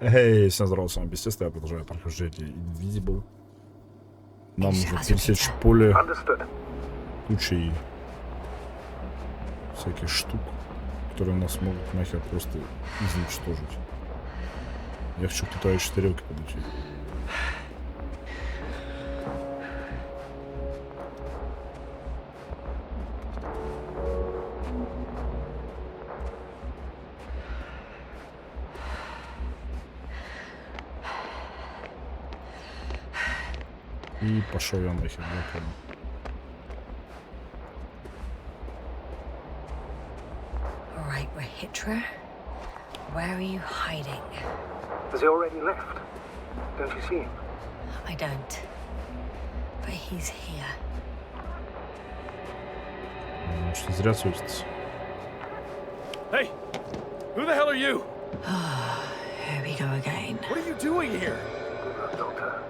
Эй, всем здорово, с вами Естественно, я продолжаю прохождение Invincible. Нам нужно пересечь поле кучей всяких штук, которые нас могут нахер просто изничтожить. Я хочу к летающей тарелке подойти. И пошел я нахер, я понял. Alright, Rahitra. Where are you hiding? Has he already left? Don't you see him? I don't. But he's here. Что зря сводится. Hey! Who the hell are you? Here we go again. What are you doing here? Doctor.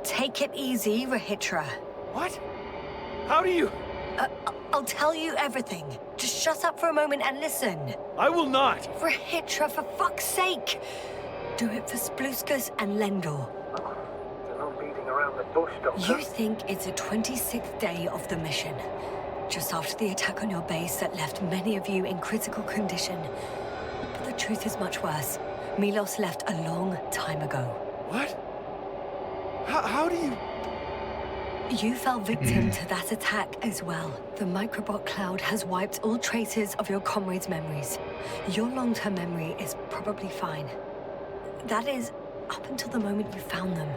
Take it easy, Rahitra. What? How do you... I'll tell you everything. Just shut up for a moment and listen. I will not! Rahitra, for fuck's sake! Do it for Spluskus and Lendor. They're not beating around the bush, Doctor. You think it's the 26th day of the mission. Just after the attack on your base that left many of you in critical condition. But the truth is much worse. Milos left a long time ago. What? How do you... You fell victim to that attack as well. The microbot cloud has wiped all traces of your comrades' memories. Your long-term memory is probably fine. That is, up until the moment you found them.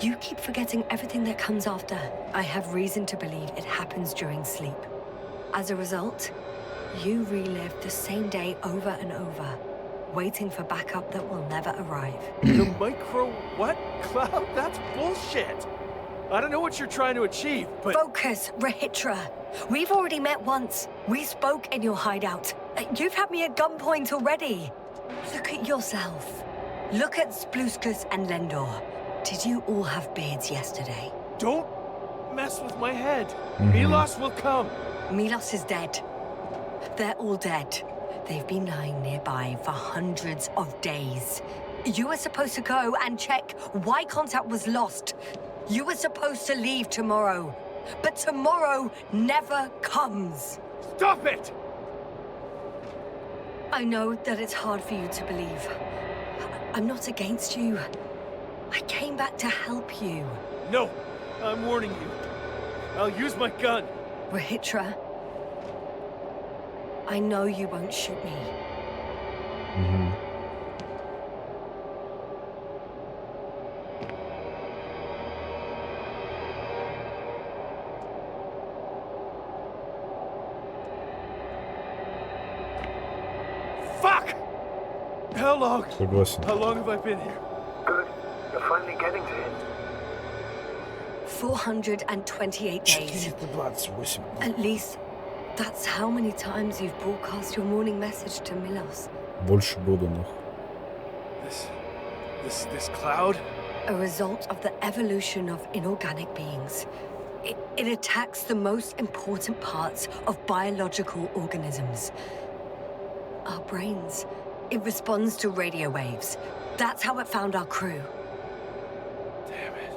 You keep forgetting everything that comes after. I have reason to believe it happens during sleep. As a result, you relive the same day over and over, waiting for backup that will never arrive. The micro... what? Cloud? That's bullshit! I don't know what you're trying to achieve, but... Focus, Rahitra. We've already met once. We spoke in your hideout. You've had me at gunpoint already. Look at yourself. Look at Spluskus and Lendor. Did you all have beards yesterday? Don't mess with my head. Milos will come. Milos is dead. They're all dead. They've been lying nearby for hundreds of days. You were supposed to go and check why contact was lost. You were supposed to leave tomorrow. But tomorrow never comes. Stop it! I know that it's hard for you to believe. I'm not against you. I came back to help you. No, I'm warning you. I'll use my gun. Rahitra, I know you won't shoot me. Fuck! How long? Согласен. How long have I been here? Good. You're finally getting to him. 428 days. 428. At least, that's how many times you've broadcast your morning message to Milos. Больше года, нах. This cloud? A result of the evolution of inorganic beings. It attacks the most important parts of biological organisms. Our brains. It responds to radio waves. That's how it found our crew. Damn it.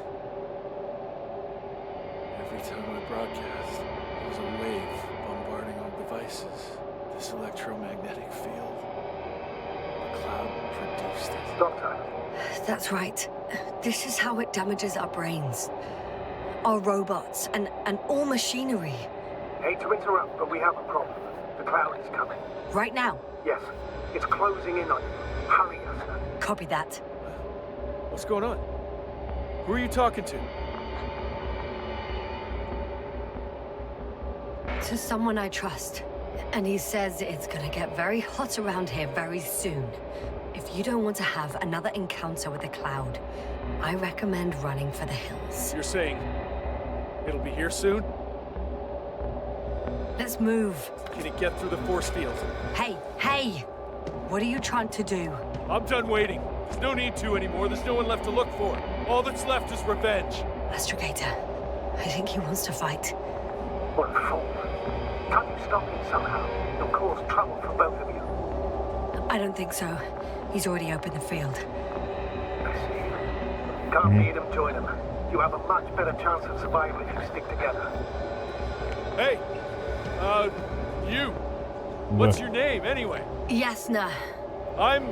Every time I broadcast, there was a wave bombarding our devices. This electromagnetic field. The cloud produced it. Doctor. That's right. This is how it damages our brains. Our robots and all machinery. Hate to interrupt, but we have a problem. The cloud is coming. Right now. Yes. It's closing in on you. Hurry, Esther. Copy that. What's going on? Who are you talking to? To someone I trust. And he says it's gonna get very hot around here very soon. If you don't want to have another encounter with the cloud, I recommend running for the hills. You're saying it'll be here soon? Let's move. Can it get through the force field? Hey! What are you trying to do? I'm done waiting. There's no need to anymore. There's no one left to look for. All that's left is revenge. Astrogator, I think he wants to fight. What a fool. Can't you stop him somehow? He'll cause trouble for both of you. I don't think so. He's already opened the field. I see. Can't beat him, join him. You have a much better chance of survival if you stick together. Hey, you. What's your name, anyway? Yasna. I'm...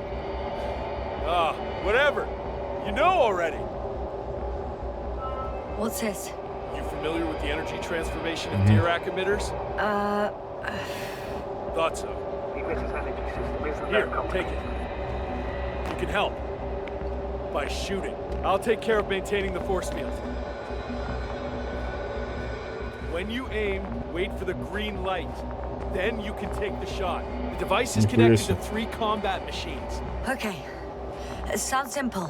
whatever. You know already. What's this? You familiar with the energy transformation of Dirac emitters? Thought so. The emitter's energy system isn't Here, that complicated. take it. You can help. By shooting. I'll take care of maintaining the force field. When you aim, wait for the green light. Then you can take the shot. The device is connected to 3 combat machines. Okay. It sounds simple.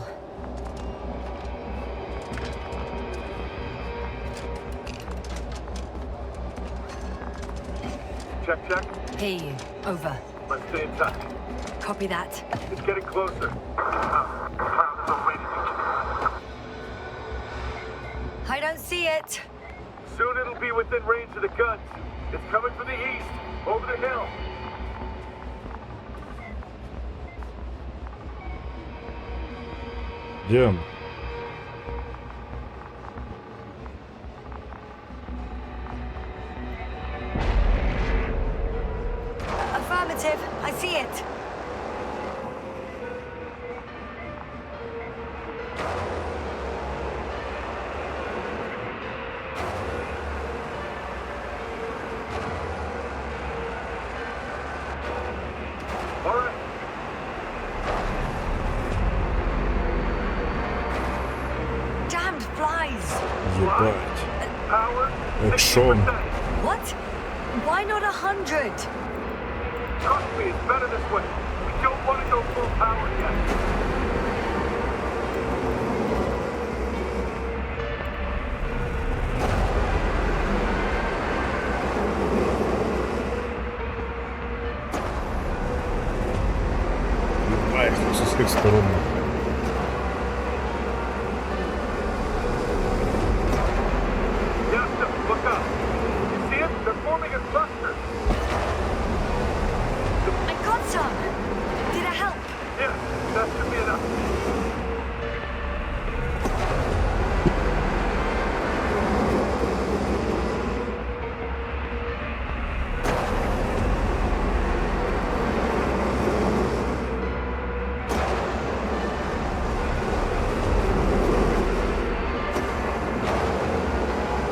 Check, check. Hear you. Over. Let's stay in touch. Copy that. It's getting closer. The cloud is already reaching. I don't see it. Soon it'll be within range of the guns. It's coming from the east, over the hill. Где? Affirmative. I see it. All right. Damned flies. Ебать. Power, Экшон. 60%. What? Why not 100? Trust me, it's better this way. We don't want to go full power yet. Ебать, со всех сторон. Yasta, look up. You see it? They're forming a cluster. I got some. Did it help? Yeah, that should be enough.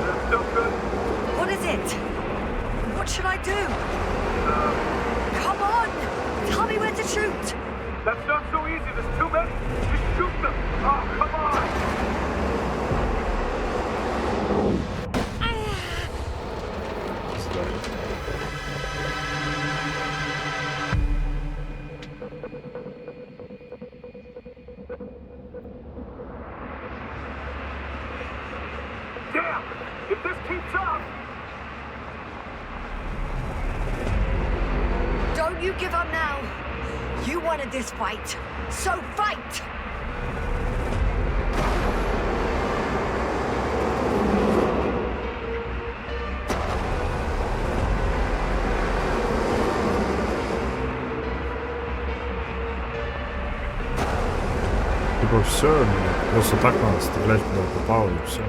That's still good. What is it? What should I do? Come on! Tell me where to shoot! That's not so easy. There's too many. Just shoot them. Oh, come on. Damn! If this keeps up, Don't you give up now! You wanted this fight, so fight! Типа все, просто так надо стрелять, куда попало, и все.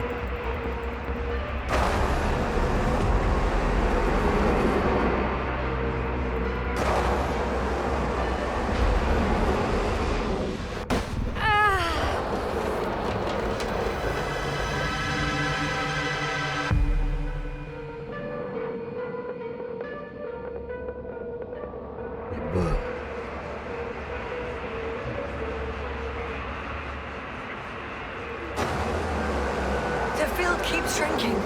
The field keeps shrinking.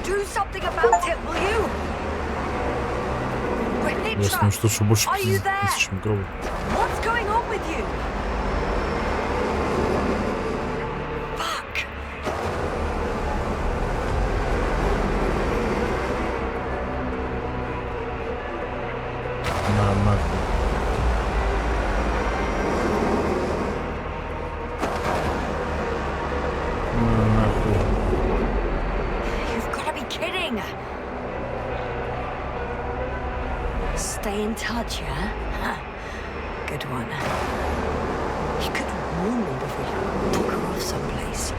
Do something about it, will you? Ясно, что еще больше Are you there? 5000 микробов. What's going on with you? Fuck! На нахуй. На нахуй. You've got to be kidding! Stay in touch, yeah? Huh. Good one. You could warn me before you took her off someplace.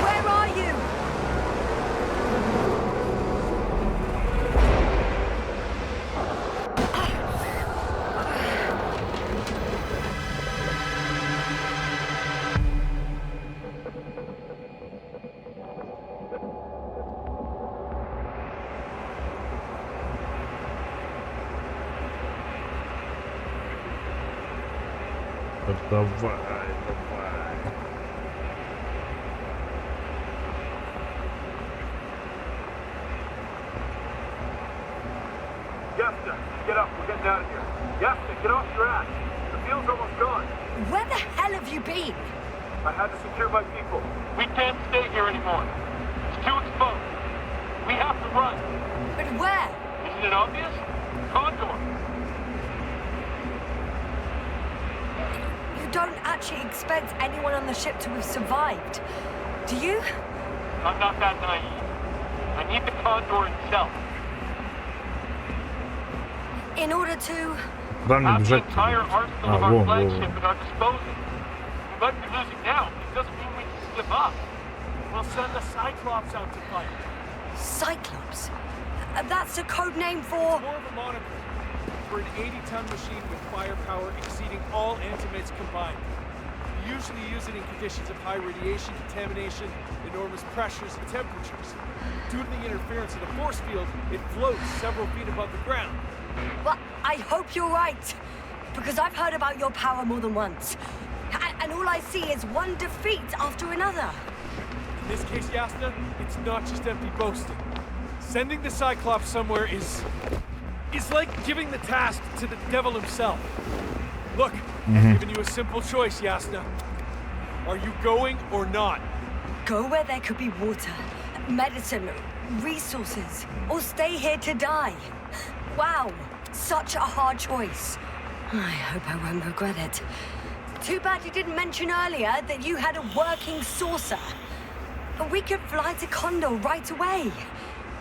Where are you? Давай. Yasta, get up. We're getting out of here. Yasta, get off your ass. The field's almost gone. Where the hell have you been? I had to secure my people. We can't stay here anymore. It's too exposed. We have to run. But where? Isn't it obvious? Condor. You don't actually expect anyone on the ship to have survived, do you? I'm not that naive. I need the Condor itself. In order to... Дай мне Have the бежать. entire arsenal of our Вон. flagship at our disposal. We might be losing now. It doesn't mean we can give up. We'll send the Cyclops out to fight. Cyclops? That's a code name for... More of a moniker for an 80-ton machine with firepower exceeding all antimates combined. We usually use it in conditions of high radiation contamination, enormous pressures and temperatures. Due to the interference of the force field, it floats several feet above the ground. Well, I hope you're right. Because I've heard about your power more than once. And all I see is one defeat after another. In this case, Yasna, it's not just empty boasting. Sending the Cyclops somewhere is like giving the task to the devil himself. Look, I've given you a simple choice, Yasna. Are you going or not? Go where there could be water, medicine, resources, or stay here to die. Wow, such a hard choice. I hope I won't regret it. Too bad you didn't mention earlier that you had a working saucer. We could fly to Condor right away.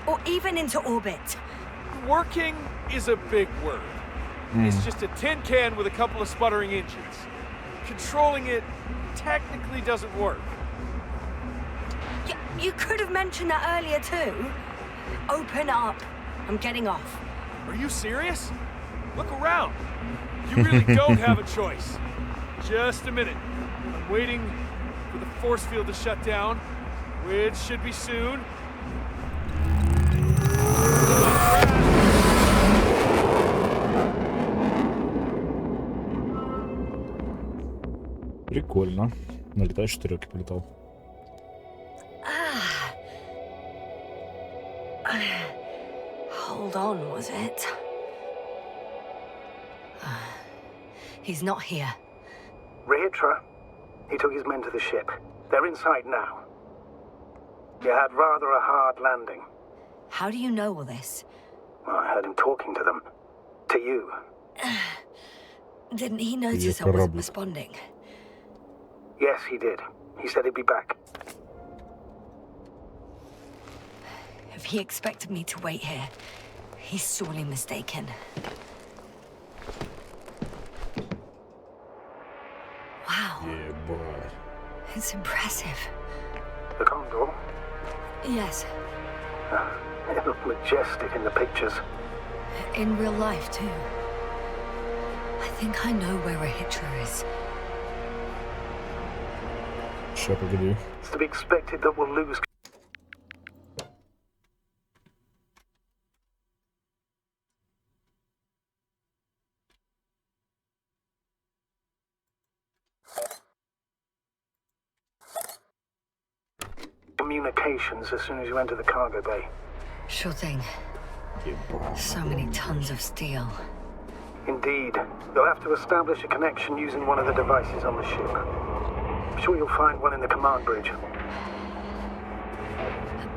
Or even into orbit. Working is a big word. It's just a tin can with a couple of sputtering engines. Controlling it technically doesn't work. You could have mentioned that earlier too. Open up. I'm getting off. Are you serious? Look around. You really don't have a choice. Just a minute. I'm waiting for the force field to shut down, which should be soon. Прикольно. На летающей тарелке полетал. Hold on, was it? He's not here. Rehitra, he took his men to the ship. They're inside now. You had rather a hard landing. How do you know all this? Well, I heard him talking to them. To you. Didn't he notice I wasn't responding? Yes, he did. He said he'd be back. If he expected me to wait here, he's sorely mistaken. Wow, Yeah, boy. it's impressive. The Condor? Yes, It looked majestic in the pictures. in real life too. I think I know where Rehitra is. Ща, погоди. It's to be expected that we'll lose. Communications as soon as you enter the cargo bay. Sure thing. So many tons of steel. Indeed. You'll have to establish a connection using one of the devices on the ship. I'm sure you'll find one in the command bridge.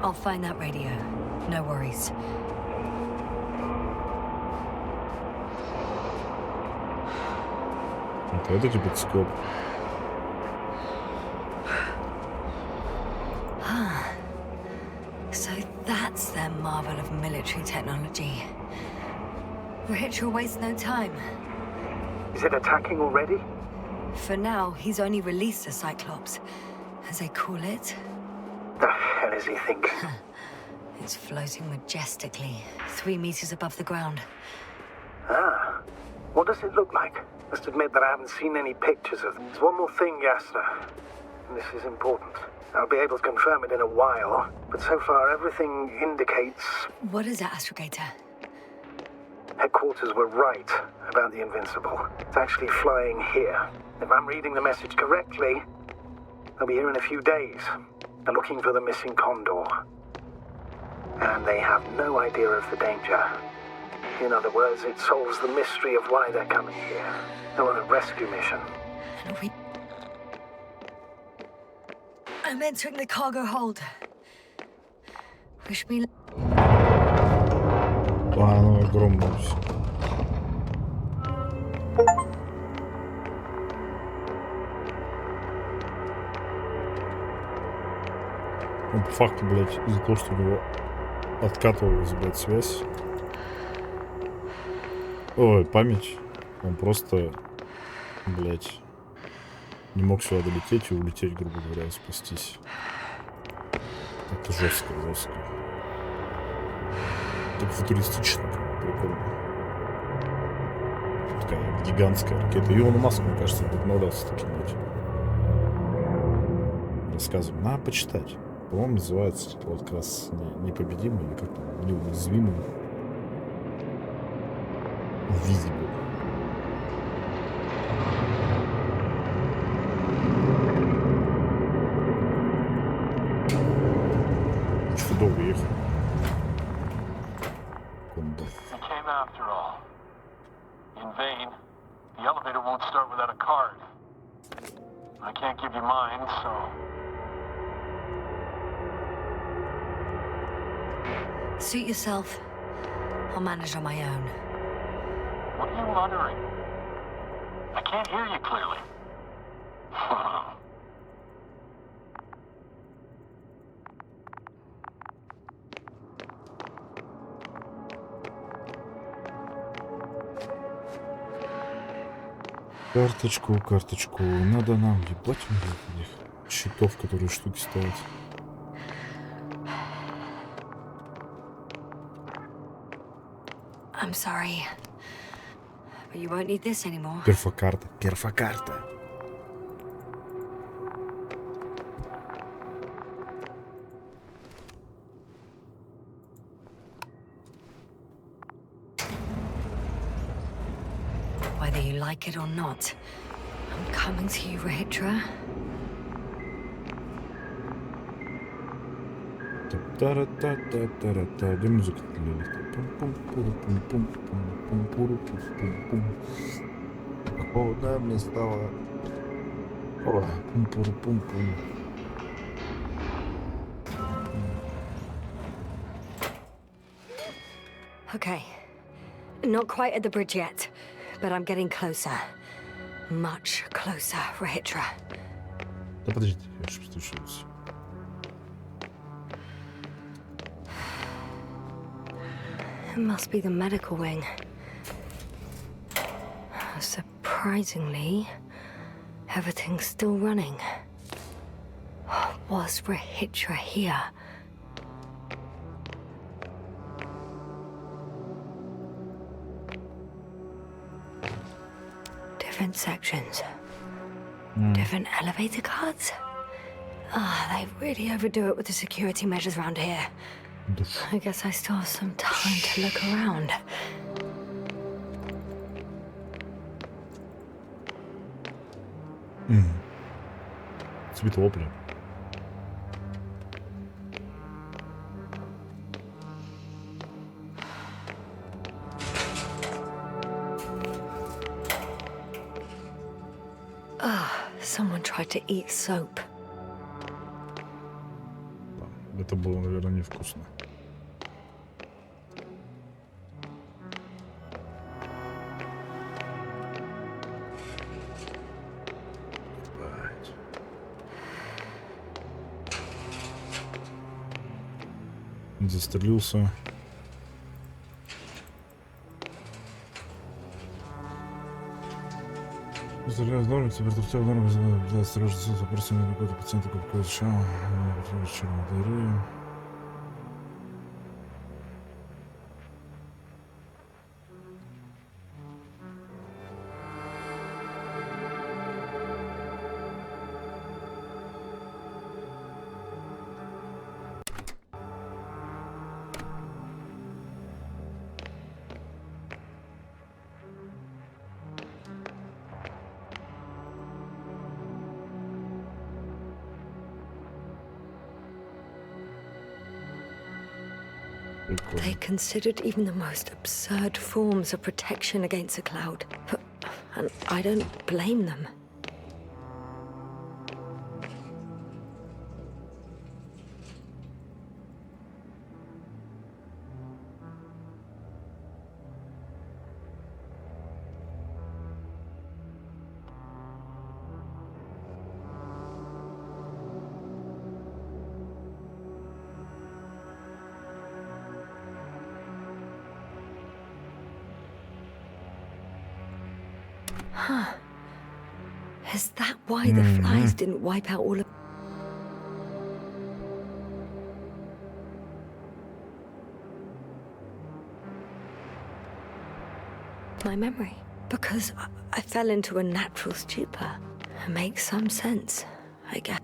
I'll find that radio. No worries. Вот это гибоскоп. So that's their marvel of military technology. Rehitra wastes no time. Is it attacking already? For now, he's only released the Cyclops, as they call it. The hell is he thinking? It's floating majestically, 3 meters above the ground. Ah, what does it look like? Must admit that I haven't seen any pictures of it. There's one more thing, Yasna. This is important. I'll be able to confirm it in a while, but so far everything indicates What is it, Astrogator? headquarters were right about the Invincible. It's actually flying here. If I'm reading the message correctly, they'll be here in a few days. They're looking for the missing Condor. And they have no idea of the danger. In other words, it solves the mystery of why they're coming here. They're on a rescue mission. And I'm entering the cargo hold. Wish me Оно огромное все. Ну, по факту, блядь, из-за того, что у него откатывалась, блядь, связь. Ой, память. Он просто, блядь, не мог сюда долететь и улететь, грубо говоря, спастись. Это жестко, жестко. Так футуристично, прикольно. Такая гигантская ракета. Илон Маск, мне кажется, вдохновлялся таким вот рассказом. Надо почитать. По-моему, называется типа, вот как раз непобедимый или как-то неуязвимый. Invincible. Что долго ехал? Кондор. We came after all. In vain. The elevator won't start without a card. I can't give you mine, so... suit yourself. I'll manage on my own. What are you muttering? I can't hear you clearly. Карточку. Надо нам ебать этих щитов, которые штуки ставят. I'm sorry. But you won't need this anymore. Перфокарта. Whether you like it or not, I'm coming to you, Rahitra. Та-та-та-та-та-та. Где музыка лилит? Холодно мне стало. Пум-пум-пум-пум. Okay. Not quite at the bridge yet, but I'm getting closer. Much closer, Rahitra. Да подождите, я же постучался. It must be the medical wing. Surprisingly, everything's still running. Was Rahitra here? Different sections. Different elevator cards? They really overdo it with the security measures around here. I guess I still have some time to look around. Цвет вопля. Someone tried to eat soap. Это было, наверное, невкусно. Застрелился. Поздравляю, норм, температура норм, для осторожности, вопросы на какой-то пациента, какой-то шам, черной дыры. They considered even the most absurd forms of protection against a cloud. And I don't blame them. Huh. Is that why the flies didn't wipe out all of... my memory? Because I fell into a natural stupor. It makes some sense, I guess.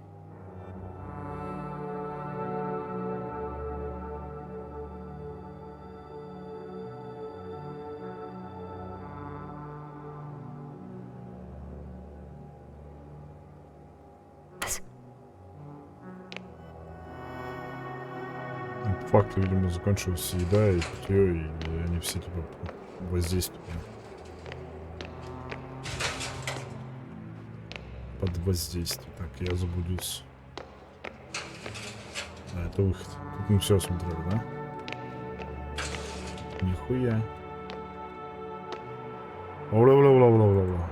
По факту, видимо, закончилась еда и питье, и они все типа воздействуют. Под воздействием. Так, я заблудился. А, это выход. Тут мы все осмотрели, да? Нихуя. Бла-бла-бла-бла-бла-бла.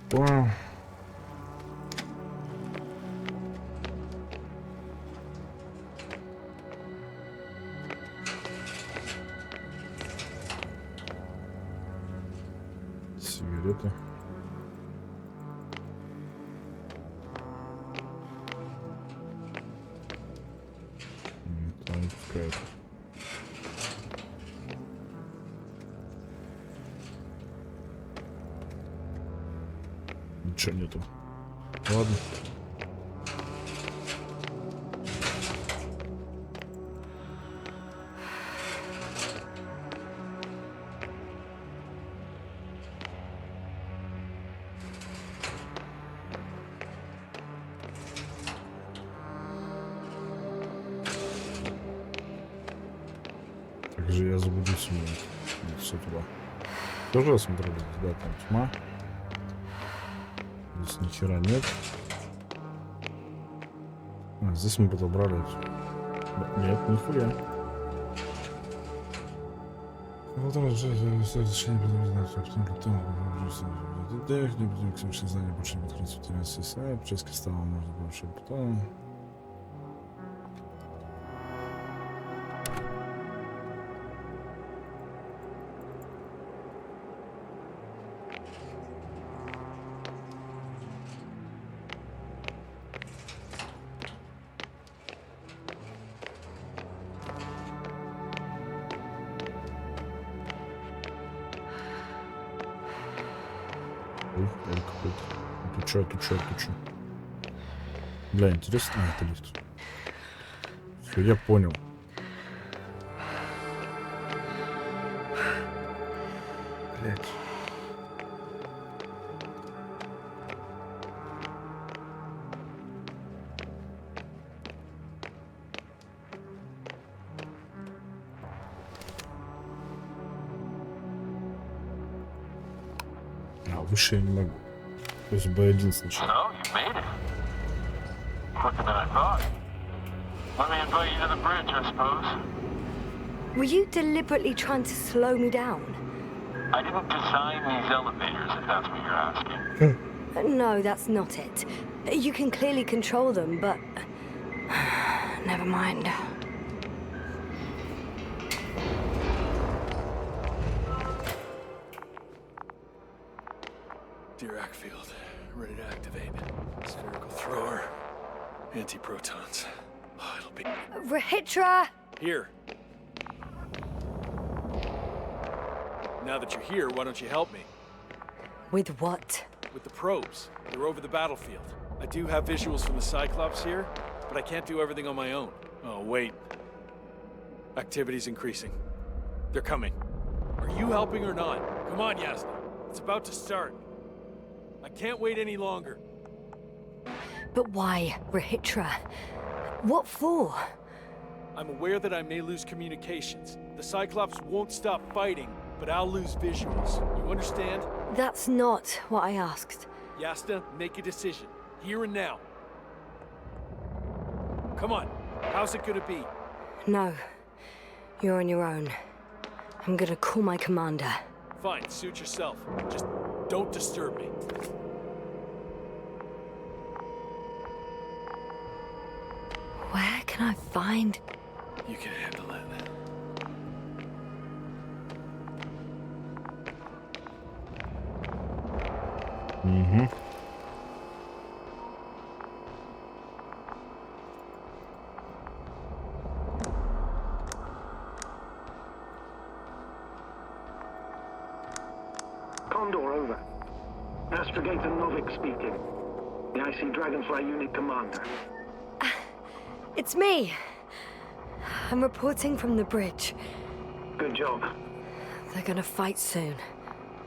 Понял. Сигареты. Никто не пускает. Ничего нету. Ладно. Так же я заблудился с утра. Тоже осмотрели? Да, там тьма. Здесь ни хера нет. А, здесь мы подобрали. Нет, нихуя. Не будем к совершению знания больше не подходить в терминации сайт. Прическа стала можно больше потом. Тут чё? Бля, интересно. А, это лифт. Все, я понял. Блять. А, выше я не могу. То есть B1 сначала. So, you made it. Quicker than I thought. Let me invite you to the bridge, I suppose. Were you deliberately trying to slow me down? I didn't design these elevators, if that's what you're asking. No, that's not it. You can clearly control them, but... Never mind. Dirac field, ready to activate. Spherical thrower, anti-protons. Oh, it'll be... Rahitra! Here. Now that you're here, why don't you help me? With what? With the probes. They're over the battlefield. I do have visuals from the Cyclops here, but I can't do everything on my own. Oh, wait. Activity's increasing. They're coming. Are you helping or not? Come on, Yasna. It's about to start. I can't wait any longer. But why, Rahitra? What for? I'm aware that I may lose communications. The Cyclops won't stop fighting, but I'll lose visuals. You understand? That's not what I asked. Yasna, make a decision. Here and now. Come on. How's it gonna be? No. You're on your own. I'm gonna call my commander. Fine, suit yourself. Just don't disturb me. Where can I find... You can handle it. Mm-hmm. Condor, over. Astrogator Novik speaking. The IC Dragonfly Unit Commander. It's me. I'm reporting from the bridge. Good job. They're gonna fight soon.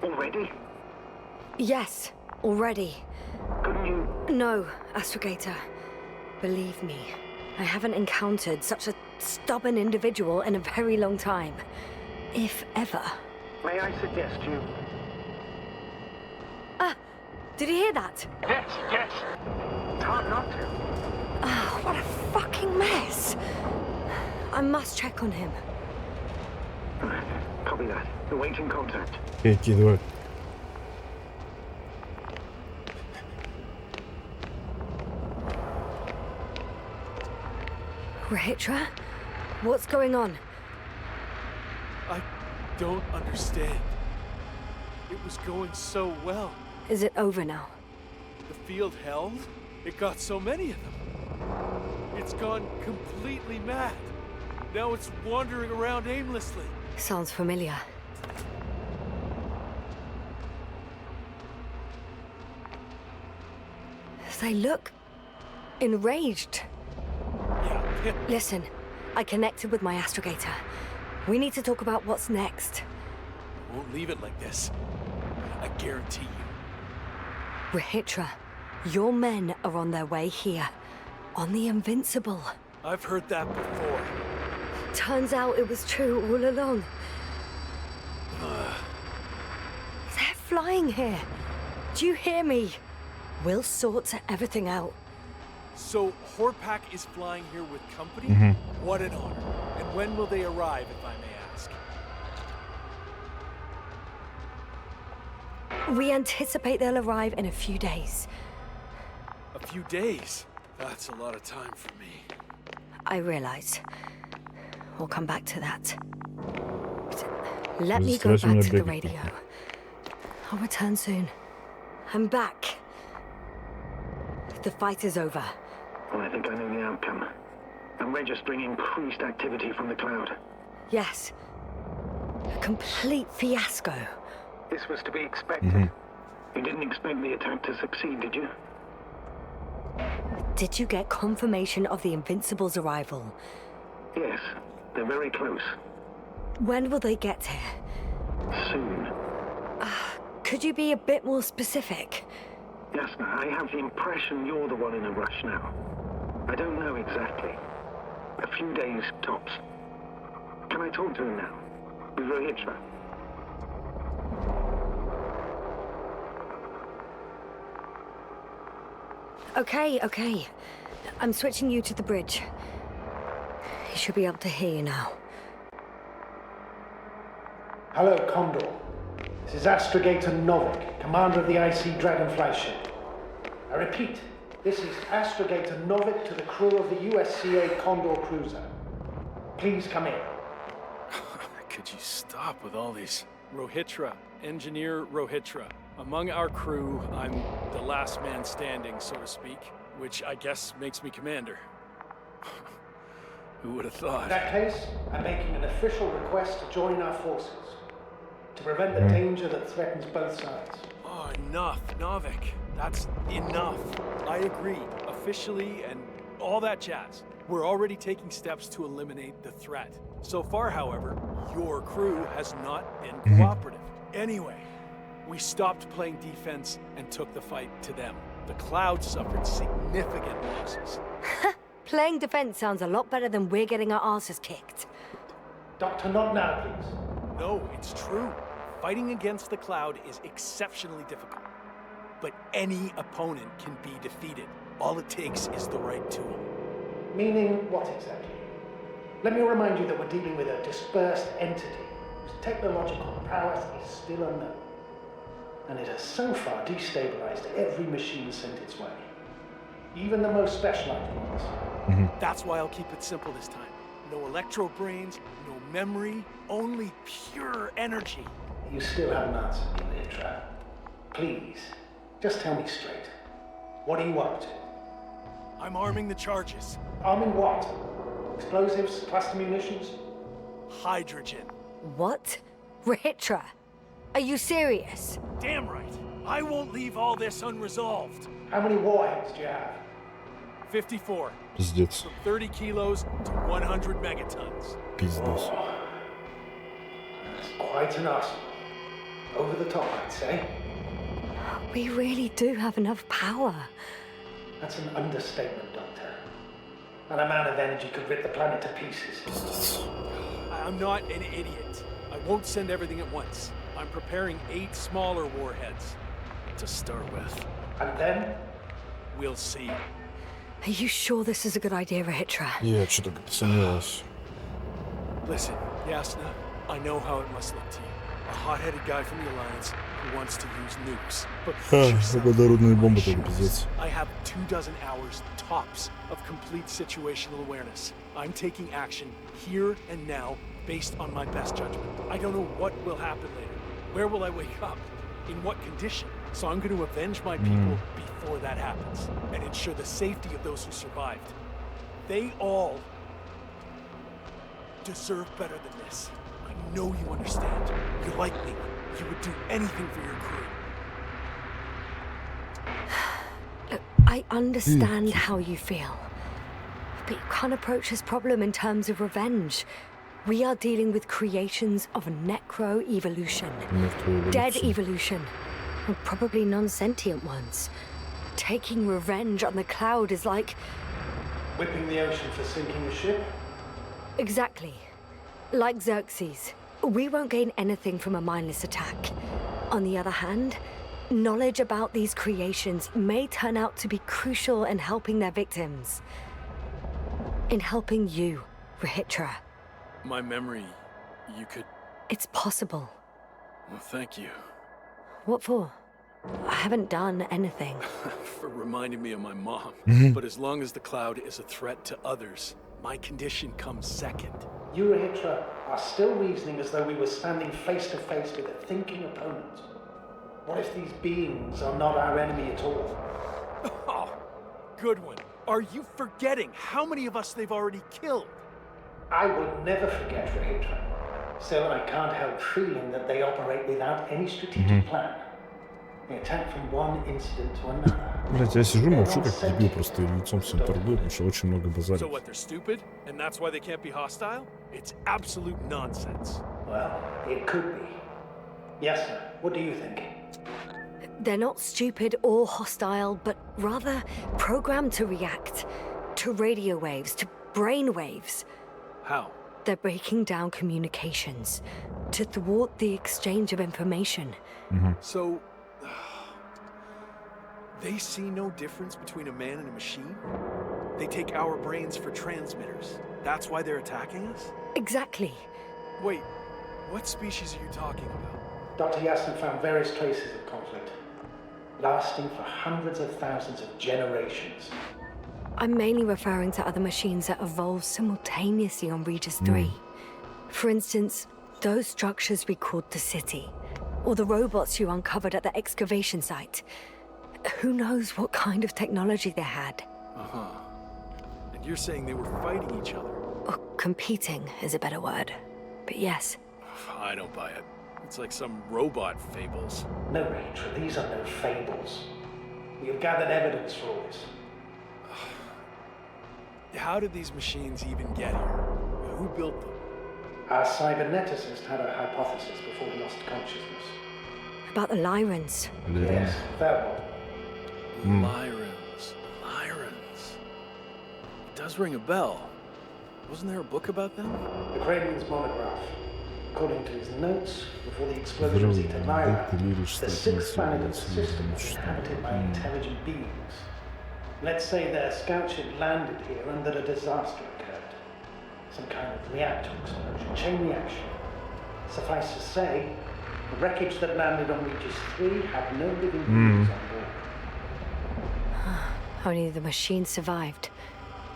Already? Yes, already. Couldn't you... No, Astrogator. Believe me, I haven't encountered such a stubborn individual in a very long time. If ever. May I suggest you... Did you hear that? Yes, yes. It's hard not to. Oh, what a fucking mess. I must check on him. Copy that. Awaiting contact. Перекидываю. Rahitra? What's going on? I don't understand. It was going so well. Is it over now? The field held? It got so many of them. It's gone completely mad. Now it's wandering around aimlessly. Sounds familiar. They look enraged. Yeah. Listen, I connected with my astrogator. We need to talk about what's next. Won't leave it like this. I guarantee you. Rahitra, your men are on their way here. On the Invincible. I've heard that before. Turns out it was true all along. They're flying here. Do you hear me? We'll sort everything out. So, Horpak is flying here with company? What an honor. And when will they arrive, if I may ask? We anticipate they'll arrive in a few days. A few days? That's a lot of time for me. I realize. We'll come back to that. Let me go back to the radio. I'll return soon. I'm back. The fight is over. Well, I think I know the outcome. I'm registering increased activity from the cloud. Yes. A complete fiasco. This was to be expected. You didn't expect the attack to succeed, did you? Did you get confirmation of the Invincible's arrival? Yes, they're very close. When will they get here? Soon. Could you be a bit more specific? Yasna, I have the impression you're the one in a rush now. I don't know exactly. A few days, tops. Can I talk to him now? With Rahitra? Okay. I'm switching you to the bridge. He should be able to hear you now. Hello, Condor. This is Astrogator Novik, commander of the IC Dragonfly ship. I repeat, this is Astrogator Novik to the crew of the USCA Condor cruiser. Please come in. Could you stop with all these? Rohitra, Engineer Rohitra. Among our crew, I'm the last man standing, so to speak, which I guess makes me commander. Who would have thought? In that case, I'm making an official request to join our forces to prevent the danger that threatens both sides. Oh, enough, Novik. That's enough. I agree, officially and all that jazz. We're already taking steps to eliminate the threat. So far, however, your crew has not been cooperative. Anyway, we stopped playing defense and took the fight to them. The Cloud suffered significant losses. Playing defense sounds a lot better than we're getting our asses kicked. Doctor, not now, please. No, it's true. Fighting against the Cloud is exceptionally difficult. But any opponent can be defeated. All it takes is the right tool. Meaning what exactly? Let me remind you that we're dealing with a dispersed entity whose technological prowess is still unknown. And it has so far destabilized every machine sent its way. Even the most specialized ones. That's why I'll keep it simple this time. No electro brains, no memory, only pure energy. You still haven't answered me, Litra. Please, just tell me straight. What are you up to? I'm arming the charges. Arming what? Explosives, cluster munitions? Hydrogen. What? Rohitra? Are you serious? Damn right. I won't leave all this unresolved. How many warheads do you have? 54. Пиздец. From 30 kilos to 100 megatons. Пиздец. That's quite an arsenal. Over the top, I'd say. We really do have enough power. That's an understatement, Doctor. An amount of energy could rip the planet to pieces. I'm not an idiot. I won't send everything at once. I'm preparing 8 smaller warheads to start with. And then? We'll see. Are you sure this is a good idea, Rohitra? Я что-то как-то сомневался. Listen, Yasna, I know how it must look to you. A hot-headed guy from the Alliance who wants to use nukes. But push yourself. Водородные бомбы тоже пиздец. I have 24 hours tops of complete situational awareness. I'm taking action here and now based on my best judgment. I don't know what will happen later. Where will I wake up? In what condition? So I'm going to avenge my people before that happens and ensure the safety of those who survived. They all deserve better than this. I know you understand. You like me. You would do anything for your crew. Look, I understand how you feel. But you can't approach this problem in terms of revenge. We are dealing with creations of necro-evolution. Dead evolution. And probably non-sentient ones. Taking revenge on the Cloud is like... Whipping the ocean for sinking a ship? Exactly. Like Xerxes. We won't gain anything from a mindless attack. On the other hand, knowledge about these creations may turn out to be crucial in helping their victims. In helping you, Rohitra. My memory, you could... It's possible. Well, thank you. What for? I haven't done anything. For reminding me of my mom. But as long as the Cloud is a threat to others, my condition comes second. You, Rohitra, are still reasoning as though we were standing face to face with a thinking opponent. What if these beings are not our enemy at all? Oh, good one. Are you forgetting how many of us they've already killed? I will never forget, Rohitra. Still, I can't help feeling that they operate without any strategic plan. They attack from one incident to another. Блять, я сижу, молчу, как дебил, просто лицом всем торгую, потому что очень много базарит. So what, they're stupid? And that's why they can't be hostile? It's absolute nonsense. Well, it could be. Yes, sir. What do you think? They're not stupid or hostile, but rather programmed to react. To radio waves, to brain waves. How? They're breaking down communications to thwart the exchange of information. So... they see no difference between a man and a machine? They take our brains for transmitters. That's why they're attacking us? Exactly. Wait, What species are you talking about? Dr. Yassen found various traces of conflict, lasting for hundreds of thousands of generations. I'm mainly referring to other machines that evolved simultaneously on Regis 3. For instance, those structures we called the city, or the robots you uncovered at the excavation site. Who knows what kind of technology they had? Uh-huh. And you're saying they were fighting each other? Or competing is a better word. But yes. I don't buy it. It's like some robot fables. No, Rachel, these are no fables. We have gathered evidence for all this. How did these machines even get here? Who built them? Our cyberneticist had a hypothesis before he lost consciousness. About the Lyrans. Yes, that one. Lyrans. Lyrans. It does ring a bell. Wasn't there a book about them? The Cranian's monograph. According to his notes, before the explosions hit Lyra, the 6th planet of the system was inhabited by intelligent beings. Let's say their scoutship landed here and that a disaster occurred. Some kind of reactor explosion, chain reaction. Suffice to say, the wreckage that landed on Regis 3 had no living beings on board. Only the machine survived.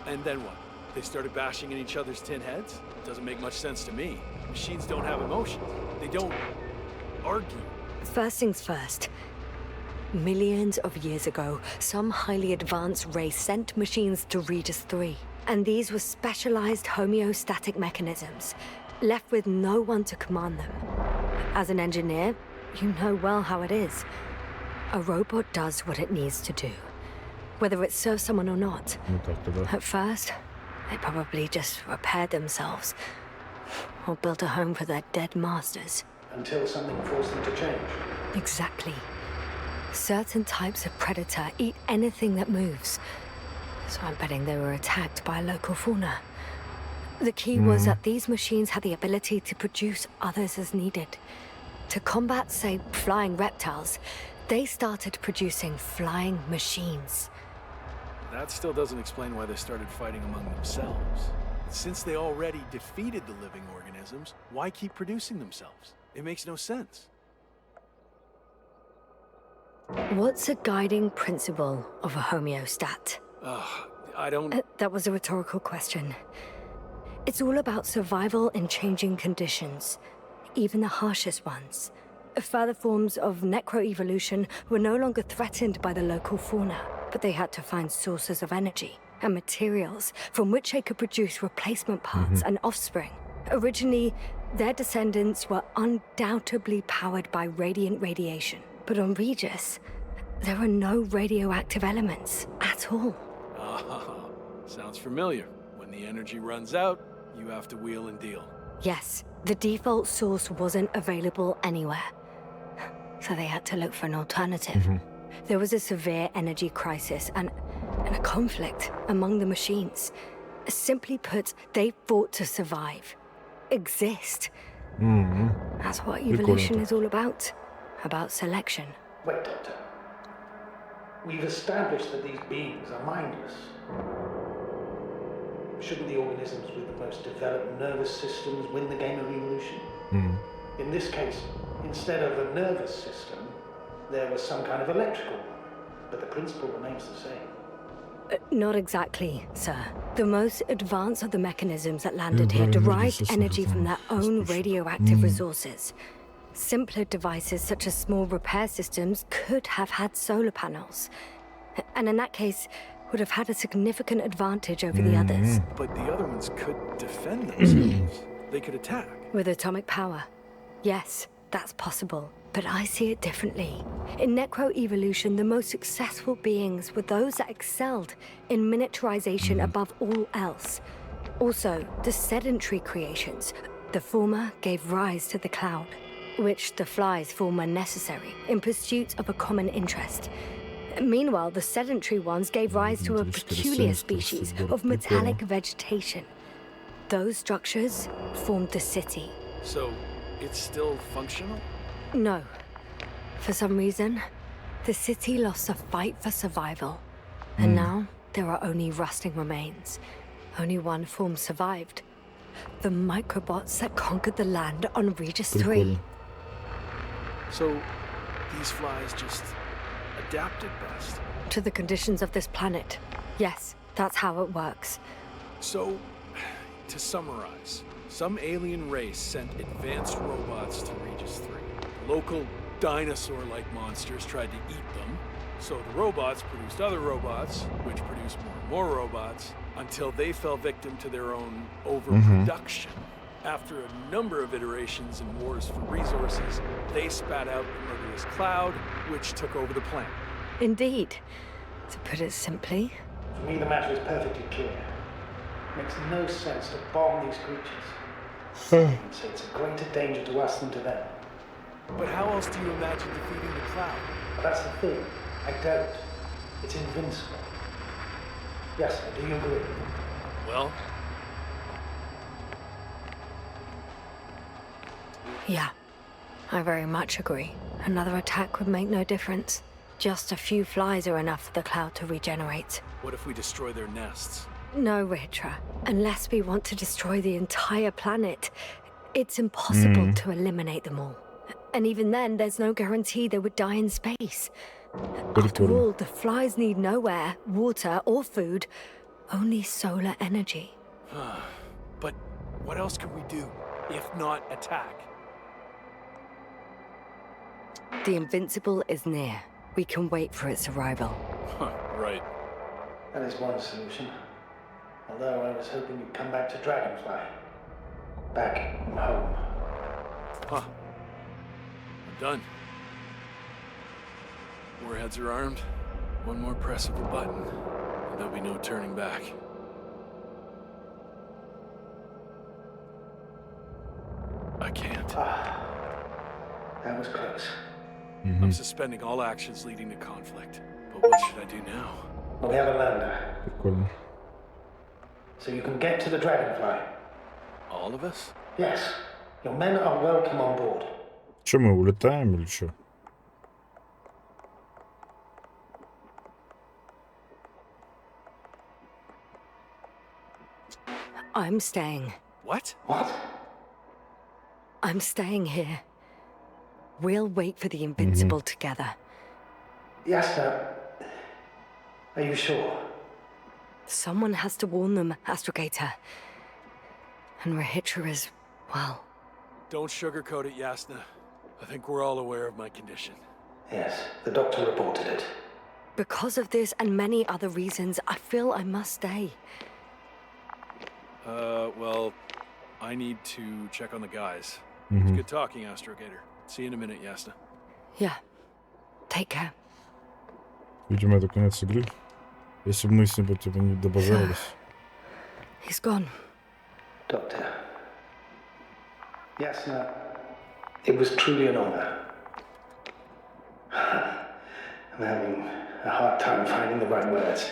And then what? They started bashing in each other's tin heads? Doesn't make much sense to me. Machines don't have emotions. They don't argue. First things first. Millions of years ago, some highly advanced race sent machines to Regis 3. And these were specialized homeostatic mechanisms, left with no one to command them. As an engineer, you know well how it is. A robot does what it needs to do, whether it serves someone or not. At first, they probably just repaired themselves, or built a home for their dead masters. Until something forced them to change. Exactly. Certain types of predator eat anything that moves. So I'm betting they were attacked by a local fauna. The key was that these machines had the ability to produce others as needed. To combat, say, flying reptiles, they started producing flying machines. That still doesn't explain why they started fighting among themselves. Since they already defeated the living organisms, why keep producing themselves? It makes no sense. What's a guiding principle of a homeostat? I don't... That was a rhetorical question. It's all about survival in changing conditions, even the harshest ones. Further forms of necroevolution were no longer threatened by the local fauna, but they had to find sources of energy and materials from which they could produce replacement parts and offspring. Originally, their descendants were undoubtedly powered by radiant radiation. But on Regis, there are no radioactive elements at all. Sounds familiar. When the energy runs out, you have to wheel and deal. Yes, the default source wasn't available anywhere. So they had to look for an alternative. There was a severe energy crisis and a conflict among the machines. Simply put, they fought to survive. Exist. That's what evolution is all about. About selection. Wait, Doctor. We've established that these beings are mindless. Shouldn't the organisms with the most developed nervous systems win the game of evolution? In this case, instead of a nervous system, there was some kind of electrical one, but the principle remains the same. Not exactly, sir. The most advanced of the mechanisms that landed here derived energy from their own radioactive resources. Simpler devices such as small repair systems could have had solar panels. And in that case, would have had a significant advantage over the others. But the other ones could defend themselves. They could attack. With atomic power. Yes, that's possible. But I see it differently. In necroevolution, the most successful beings were those that excelled in miniaturization above all else. Also, the sedentary creations. The former gave rise to the cloud, which the flies form when necessary, in pursuit of a common interest. Meanwhile, the sedentary ones gave rise to a peculiar species of metallic vegetation. Those structures formed the city. So, it's still functional? No. For some reason, the city lost a fight for survival. And now, there are only rusting remains. Only one form survived. The microbots that conquered the land on Regis Прикольно. 3. So, these flies just adapted best. To the conditions of this planet. Yes, that's how it works. So, to summarize, some alien race sent advanced robots to Regis 3. Local dinosaur-like monsters tried to eat them, so the robots produced other robots, which produced more and more robots, until they fell victim to their own overproduction. After a number of iterations and wars for resources, they spat out the murderous cloud, which took over the planet. Indeed. To put it simply, For me, the matter is perfectly clear. It makes no sense to bomb these creatures. And so it's a greater danger to us than to them. But how else do you imagine defeating the cloud? But that's the thing. I don't. It's invincible. Yes, do you agree? Well, yeah, I very much agree. Another attack would make no difference. Just a few flies are enough for the cloud to regenerate. what if we destroy their nests? No, Ritra. Unless we want to destroy the entire planet, it's impossible to eliminate them all. And even then, there's no guarantee they would die in space. After Прикольно. all, the flies need no air, water, or food, only solar energy. But what else could we do, if not attack? The Invincible is near. We can wait for its arrival. Right. That is one solution. Although I was hoping you'd come back to Dragonfly. Back home. Huh. I'm done. Warheads are armed. One more press of a button, and there'll be no turning back. I can't. That was close. I'm suspending all actions leading to conflict. But what should I do now? Well, we have a lander, Прикольно. so you can get to the Dragonfly. All of us? Yes, your men are welcome on board. Че, мы улетаем или что? I'm staying. What? What? I'm staying here. We'll wait for the Invincible together. Yes, sir. Are you sure? Someone has to warn them, Astrogator. And Rahitra is, well, Don't sugarcoat it, Yasna. I think we're all aware of my condition. Yes, the doctor reported it. because of this and many other reasons, I feel I must stay. Well, I need to check on the guys. It's good talking, Astrogator. See you in a minute, Yasna. Yeah. Take care. Видимо, это конец игры. Если бы мы с ним типа не добазарились. He's gone. Doctor. Yes, no. It was truly an honor. I'm having a hard time finding the right words.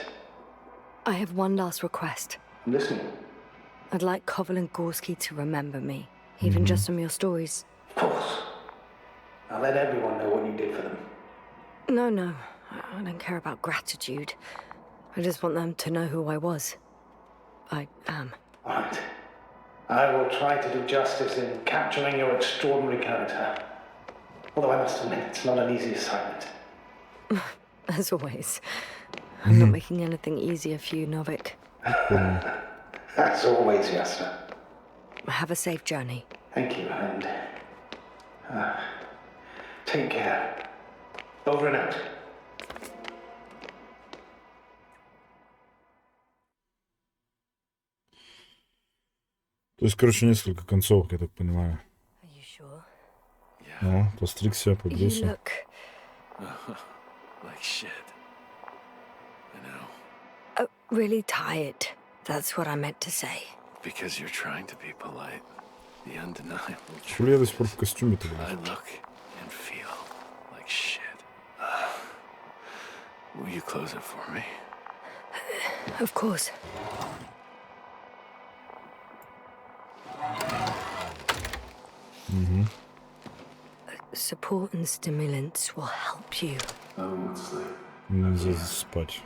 I have one last request. I'm listening. I'd like Koval and Gorski to remember me, even just from your stories. Of course. I'll let everyone know what you did for them. No. I don't care about gratitude. I just want them to know who I was. I am. All right. I will try to do justice in capturing your extraordinary character. Although I must admit, it's not an easy assignment. As always. I'm not making anything easier for you, Novik. As always, Yasna. Have a safe journey. Thank you, and take care. Over and out. То есть, короче, несколько концовок, я так понимаю. Are you sure? Ну, постригся, You побрился. look Like shit. I know. really tired. That's what I meant to say. Because you're trying to be polite. The undeniable Чего ли я до сих пор в костюме-то, I блядь? look and feel like shit. Will you close it for me? Of course. Support and stimulants will help you. Нельзя спать.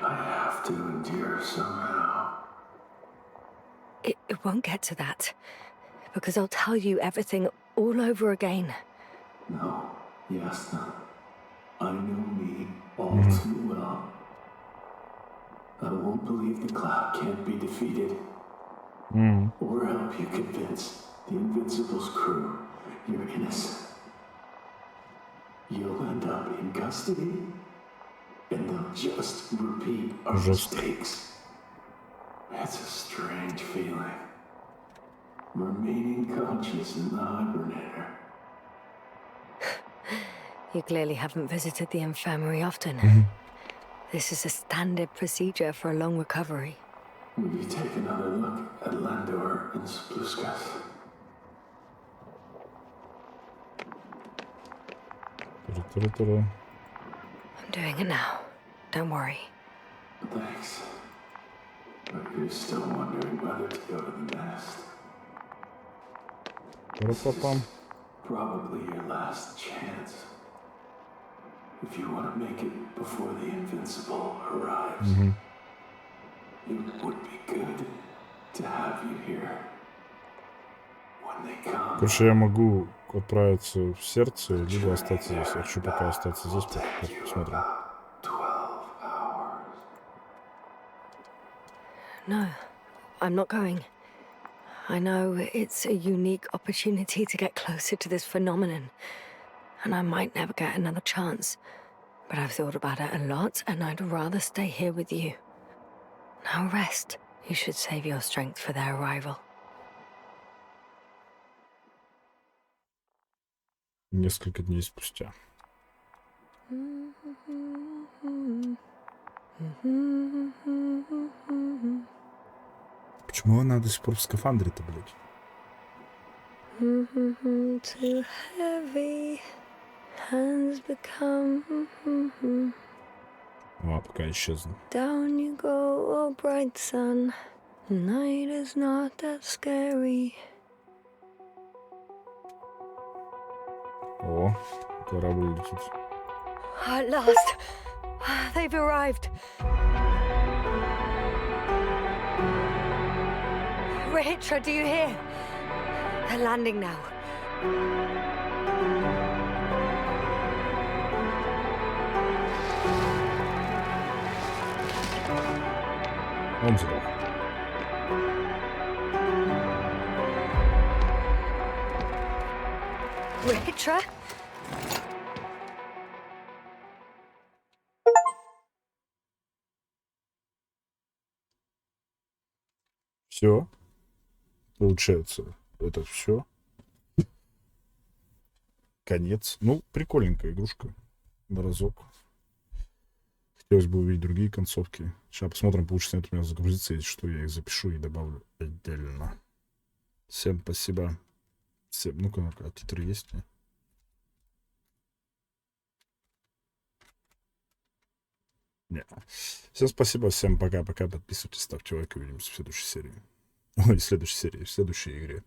I have to endure somehow. It won't get to that. Because I'll tell you everything all over again. No, Yasna. I know me all too well. I won't believe the cloud can't be defeated. Or help you convince the Invincible's crew you're innocent. You'll end up in custody, and they'll just repeat our mistakes. It's a strange feeling. Remaining conscious in the hibernator. You clearly haven't visited the infirmary often. This is a standard procedure for a long recovery. Will you take another look at Landor and Spluskas? I'm doing it now. Don't worry. Thanks. But you're still wondering whether to go to the nest. This is probably your last chance. If you want to make it before the Invincible arrives, it would be good to have you here when they come. Короче, я могу отправиться в сердце, либо остаться здесь. Я хочу пока остаться здесь, посмотрим. No, I'm not going. I know it's a unique opportunity to get closer to this phenomenon, and I might never get another chance. But I've thought about it a lot, and I'd rather stay here with you. Now rest. You should save your strength for their arrival. Несколько дней спустя. Почему она до сих пор в скафандре-то, блядь? Too heavy. Hands become. А, пока исчезла. Down you go, oh bright sun. Night is not that scary. О, корабль летит. At last, they've arrived. Rahitra, do you hear? They're landing now. Он сдох. Rahitra? Все. Получается, это все. Конец. Ну, прикольненькая игрушка. На разок. Хотелось бы увидеть другие концовки. Сейчас посмотрим, получится ли у меня загрузиться, если что, я их запишу и добавлю отдельно. Всем спасибо. Всем, ну-ка, а титры есть? Нет. Всем спасибо, всем пока-пока. Подписывайтесь, ставьте лайк, увидимся в следующей серии. Ой, в следующей серии, в следующей игре.